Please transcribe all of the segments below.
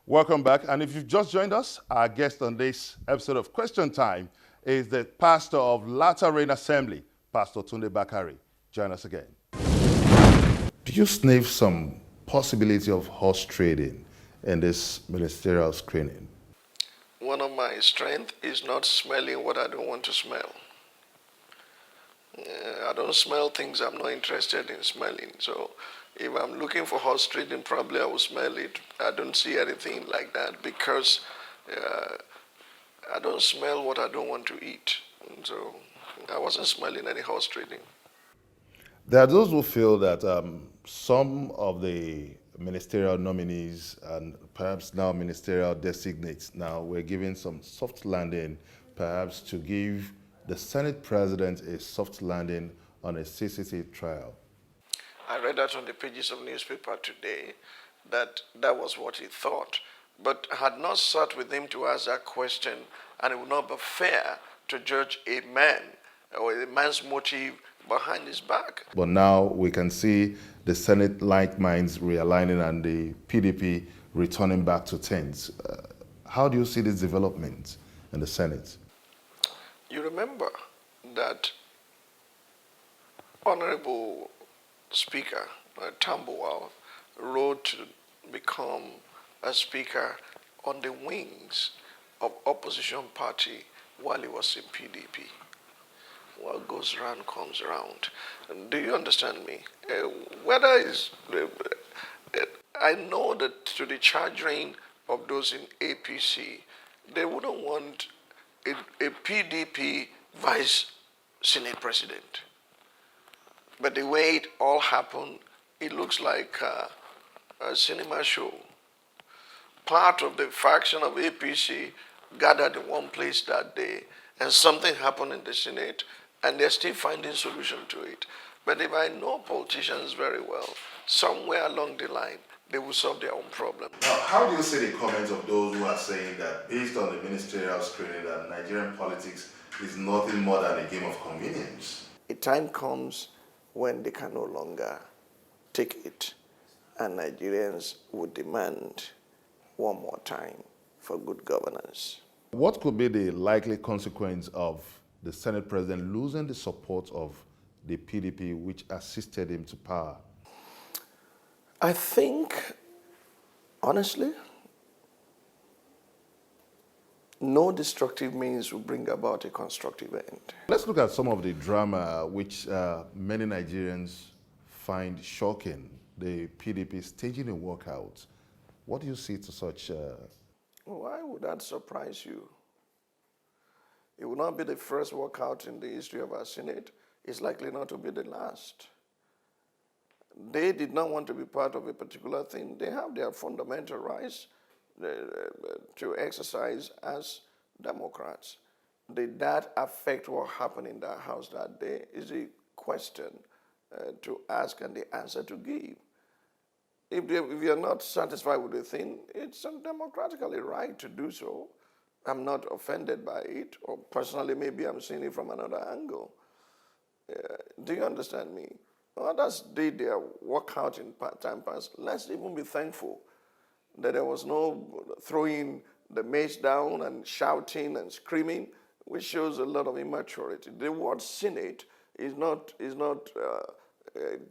Welcome back. And if you've just joined us, our guest on this episode of Question Time is the pastor of Latter Rain Assembly, Pastor Tunde Bakare. Join us again. Do you sniff some possibility of horse trading in this ministerial screening? One of my strengths is not smelling what I don't want to smell. I don't smell things I'm not interested in smelling. So if I'm looking for horse trading, probably I will smell it. I don't see anything like that because I don't smell what I don't want to eat. And so I wasn't smelling any horse trading. There are those who feel that some of the ministerial nominees and perhaps now ministerial designates now were given some soft landing, perhaps to give the Senate President a soft landing on a CCC trial. I read that on the pages of newspaper today that was what he thought, but had not sat with him to ask that question, and it would not be fair to judge a man or a man's motive behind his back. But now we can see the Senate like minds realigning and the PDP returning back to tents. How do you see this development in the Senate? You remember that Honorable Speaker Tambuwal rode to become a speaker on the wings of opposition party while he was in PDP. What goes around comes around. Do you understand me? I know that to the charging of those in APC, they wouldn't want a PDP vice Senate president. But the way it all happened, it looks like a cinema show. Part of the faction of APC gathered in one place that day, and something happened in the Senate, and they're still finding solution to it. But if I know politicians very well, somewhere along the line, they will solve their own problem. Now, how do you see the comments of those who are saying that based on the ministerial screening that Nigerian politics is nothing more than a game of convenience? A time comes when they can no longer take it, and Nigerians would demand one more time for good governance. What could be the likely consequence of the Senate President losing the support of the PDP, which assisted him to power? I think, honestly, no destructive means will bring about a constructive end. Let's look at some of the drama which many Nigerians find shocking. The PDP staging a walkout. What do you see to such? Why would that surprise you? It will not be the first walkout in the history of our Senate. It's likely not to be the last. They did not want to be part of a particular thing. They have their fundamental rights to exercise as Democrats. Did that affect what happened in that house that day is a question to ask and the answer to give. If you're not satisfied with the thing, it's democratically right to do so. I'm not offended by it, or personally maybe I'm seeing it from another angle. Do you understand me? Others did their workout in time past. Let's even be thankful that there was no throwing the mace down and shouting and screaming, which shows a lot of immaturity. The word Senate is not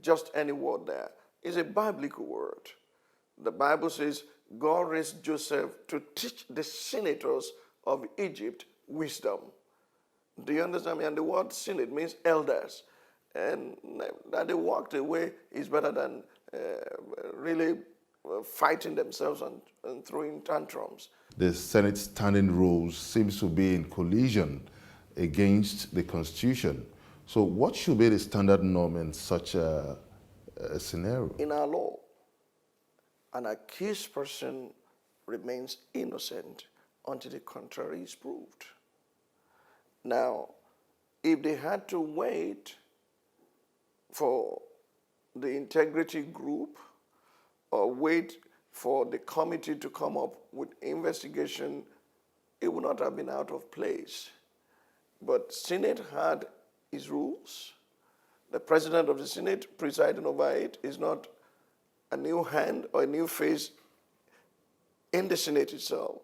just any word there. It's a biblical word. The Bible says God raised Joseph to teach the senators of Egypt wisdom. Do you understand me? And the word Senate means elders. And that they walked away is better than really fighting themselves and throwing tantrums. The Senate standing rules seems to be in collision against the Constitution. So what should be the standard norm in such a scenario? In our law, an accused person remains innocent until the contrary is proved. Now, if they had to wait for the integrity group or wait for the committee to come up with investigation, it would not have been out of place. But Senate had its rules. The president of the Senate presiding over it is not a new hand or a new face in the Senate itself.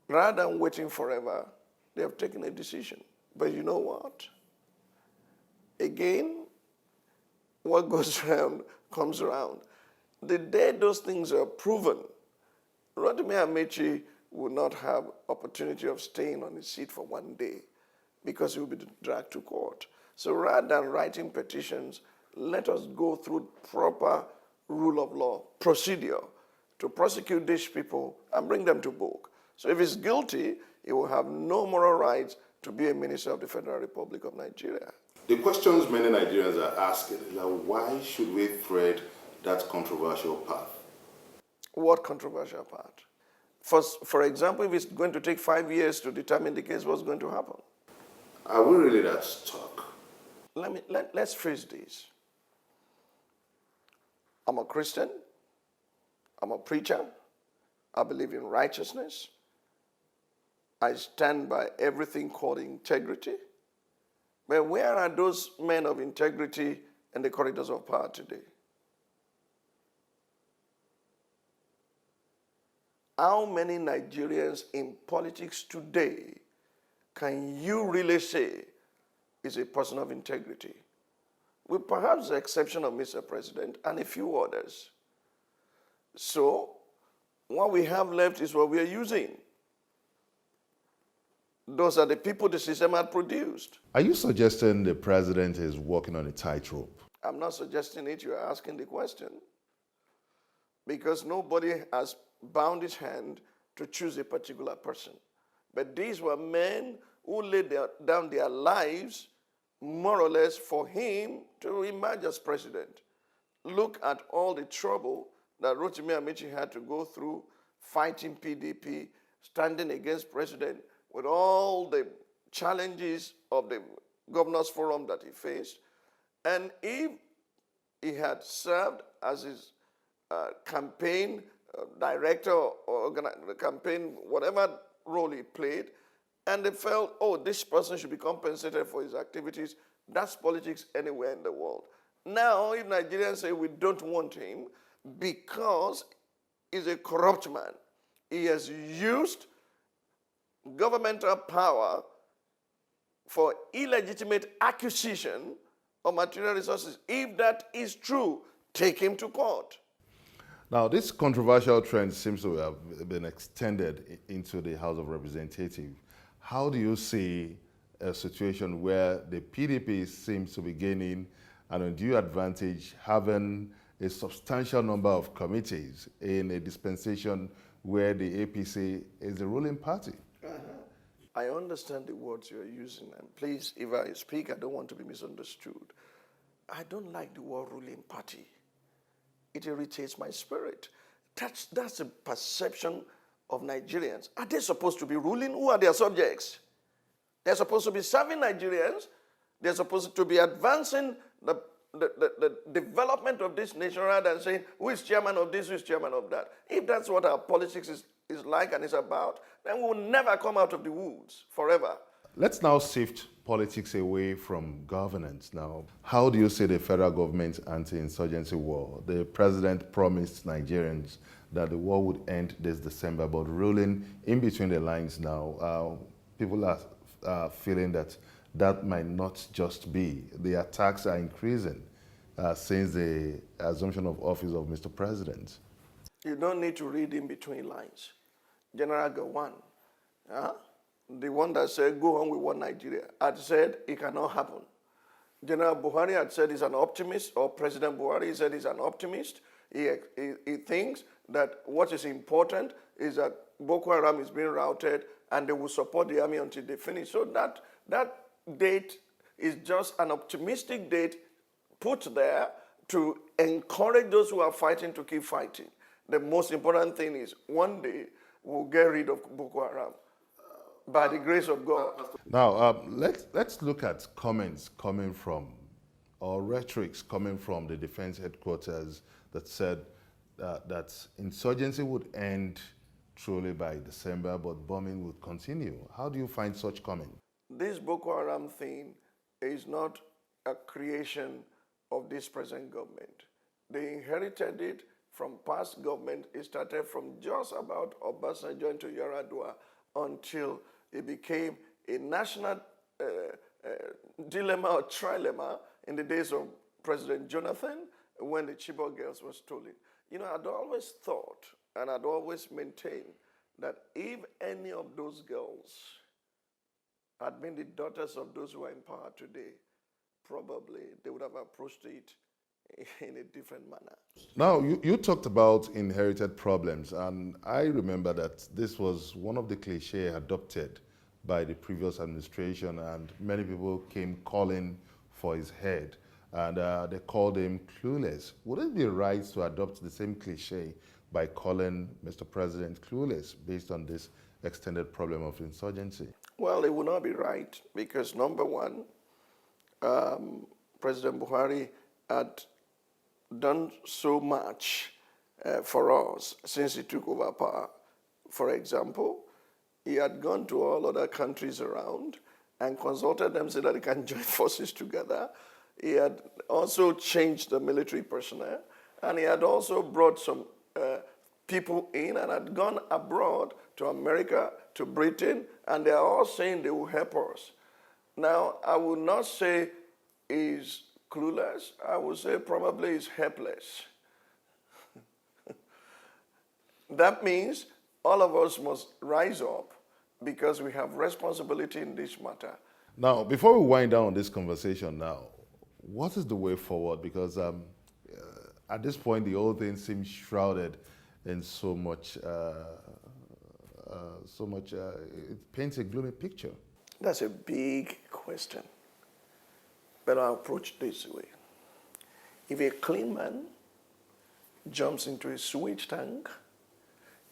Rather than waiting forever, they have taken a decision. But you know what? Again, what goes around comes around. The day those things are proven, Rotimi Amechi will not have opportunity of staying on his seat for one day because he will be dragged to court. So rather than writing petitions, let us go through proper rule of law procedure to prosecute these people and bring them to book. So if he's guilty, he will have no moral rights to be a minister of the Federal Republic of Nigeria. The questions many Nigerians are asking is that why should we tread that controversial path? What controversial part? For example, if it's going to take 5 years to determine the case, what's going to happen? Are we really that stuck? Let's phrase this. I'm a Christian. I'm a preacher. I believe in righteousness. I stand by everything called integrity. But where are those men of integrity in the corridors of power today? How many Nigerians in politics today can you really say is a person of integrity? With perhaps the exception of Mr. President and a few others. So, what we have left is what we are using. Those are the people the system had produced. Are you suggesting the president is walking on a tightrope? I'm not suggesting it, you're asking the question. Because nobody has bound his hand to choose a particular person. But these were men who laid down their lives more or less for him to emerge as president. Look at all the trouble that Rotimi Amechi had to go through fighting PDP, standing against president with all the challenges of the governors forum that he faced. And if he had served as his campaign director or campaign, whatever role he played, and they felt, oh, this person should be compensated for his activities, that's politics anywhere in the world. Now, if Nigerians say we don't want him because he's a corrupt man, he has used governmental power for illegitimate acquisition of material resources. If that is true, take him to court. Now, this controversial trend seems to have been extended into the House of Representatives. How do you see a situation where the PDP seems to be gaining an undue advantage, having a substantial number of committees in a dispensation where the APC is the ruling party? I understand the words you're using, and please, if I speak, I don't want to be misunderstood. I don't like the word ruling party. It irritates my spirit. That's a perception of Nigerians. Are they supposed to be ruling? Who are their subjects? They're supposed to be serving Nigerians. They're supposed to be advancing the development of this nation rather than saying, who is chairman of this, who is chairman of that. If that's what our politics is like and is about, then we will never come out of the woods forever. Let's now shift politics away from governance now. How do you see the federal government's anti-insurgency war? The president promised Nigerians that the war would end this December, but ruling in between the lines now, people are feeling that that might not just be. The attacks are increasing since the assumption of office of Mr. President. You don't need to read in between lines. General Govt, the one that said, go on with one Nigeria, had said it cannot happen. General Buhari had said he's an optimist, or President Buhari said he's an optimist. He thinks that what is important is that Boko Haram is being routed and they will support the army until they finish. So that date is just an optimistic date put there to encourage those who are fighting to keep fighting. The most important thing is one day we'll get rid of Boko Haram by the grace of God. Now, let's look at comments coming from, or rhetorics coming from the defense headquarters that said that insurgency would end truly by December, but bombing would continue. How do you find such comment? This Boko Haram thing is not a creation of this present government. They inherited it from past government. It started from just about Obasanjo into Yar'Adua until it became a national dilemma or trilemma in the days of President Jonathan when the Chibok girls were stolen. You know, I'd always thought and I'd always maintained that if any of those girls had been the daughters of those who are in power today, probably they would have approached it in a different manner. Now, you talked about inherited problems, and I remember that this was one of the cliches adopted by the previous administration, and many people came calling for his head, and they called him clueless. Would it be right to adopt the same cliche by calling Mr. President clueless based on this extended problem of insurgency? Well, it would not be right because, number one, President Buhari had done so much for us since he took over power. For example, he had gone to all other countries around and consulted them so that they can join forces together. He had also changed the military personnel, and he had also brought some people in and had gone abroad to America, to Britain, and they are all saying they will help us. Now, I would not say he's clueless. I would say probably he's helpless. That means all of us must rise up because we have responsibility in this matter. Now, before we wind down this conversation now, what is the way forward? Because at this point, the whole thing seems shrouded in so much, it paints a gloomy picture. That's a big question. But I'll approach this way. If a clean man jumps into a sewage tank,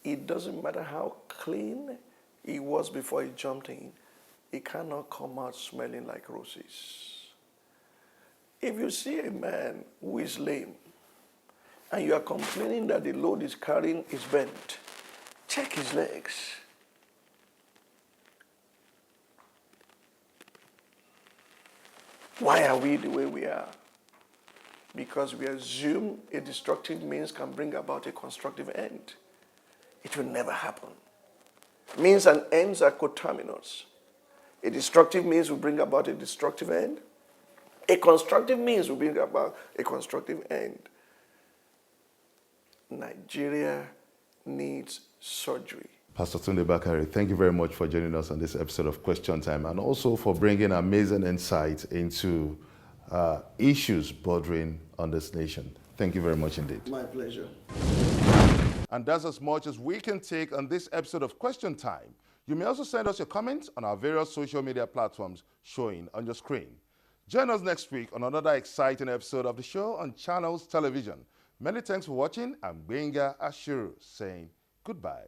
it doesn't matter how clean he was before he jumped in, he cannot come out smelling like roses. If you see a man who is lame and you are complaining that the load he's carrying is bent, check his legs. Why are we the way we are? Because we assume a destructive means can bring about a constructive end. It will never happen. Means and ends are coterminous. A destructive means will bring about a destructive end. A constructive means will bring about a constructive end. Nigeria needs surgery. Pastor Tunde Bakare, thank you very much for joining us on this episode of Question Time, and also for bringing amazing insight into issues bordering on this nation. Thank you very much indeed. My pleasure. And that's as much as we can take on this episode of Question Time. You may also send us your comments on our various social media platforms showing on your screen. Join us next week on another exciting episode of the show on Channels Television. Many thanks for watching. I'm Gbenga Ashiru saying goodbye.